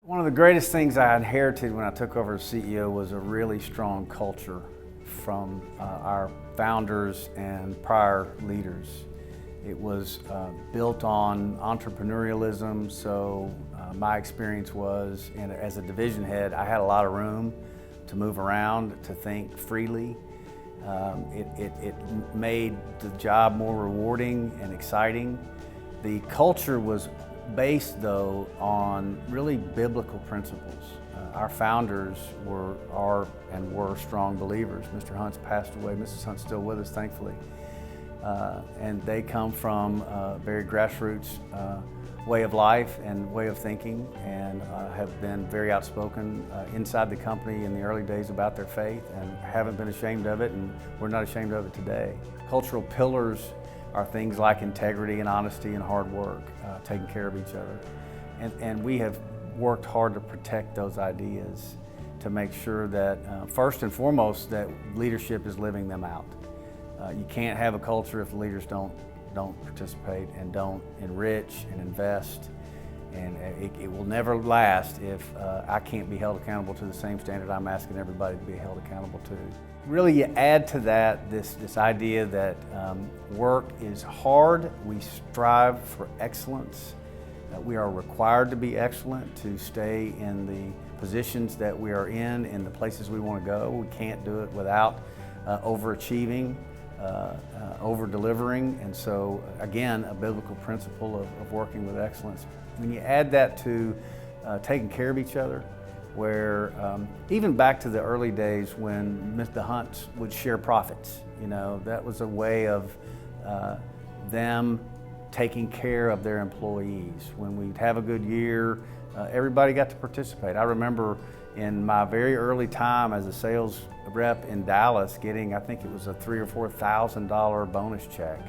One of the greatest things I inherited when I took over as CEO was a really strong culture from our founders and prior leaders. It was built on entrepreneurialism, so my experience was, as a division head, I had a lot of room to move around, to think freely. It made the job more rewarding and exciting. The culture was based, though, on really biblical principles. Our founders are strong believers. Mr. Hunt's passed away. Mrs. Hunt's still with us, thankfully. And they come from a very grassroots way of life and way of thinking, and have been very outspoken inside the company in the early days about their faith, and haven't been ashamed of it, and we're not ashamed of it today. Cultural pillars are things like integrity and honesty and hard work, taking care of each other. And we have worked hard to protect those ideas, to make sure that, first and foremost, that leadership is living them out. You can't have a culture if the leaders don't participate and don't enrich and invest. And it will never last if I can't be held accountable to the same standard I'm asking everybody to be held accountable to. Really, you add to that this idea that work is hard. We strive for excellence. We are required to be excellent to stay in the positions that we are in the places we want to go. We can't do it without overachieving, over-delivering. And so, again, a biblical principle of working with excellence. When you add that to taking care of each other, where even back to the early days when the Hunts would share profits, that was a way of them taking care of their employees. When we'd have a good year, everybody got to participate. I remember in my very early time as a sales rep in Dallas getting, I think it was a $3,000 or $4,000 bonus check.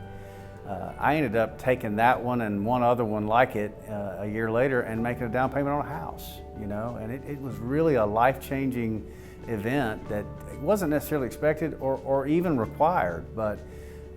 I ended up taking that one and one other one like it a year later and making a down payment on a house, and it was really a life-changing event that wasn't necessarily expected or even required, but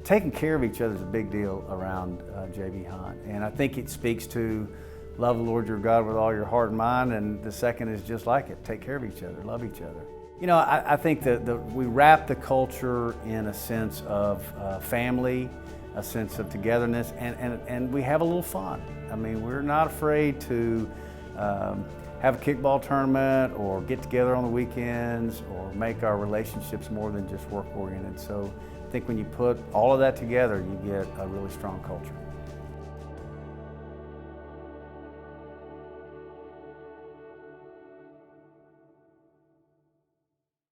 taking care of each other is a big deal around J.B. Hunt. And I think it speaks to love the Lord your God with all your heart and mind, and the second is just like it, take care of each other, love each other. I think that we wrap the culture in a sense of family, a sense of togetherness, and we have a little fun. I mean, we're not afraid to have a kickball tournament or get together on the weekends or make our relationships more than just work-oriented. So I think when you put all of that together, you get a really strong culture.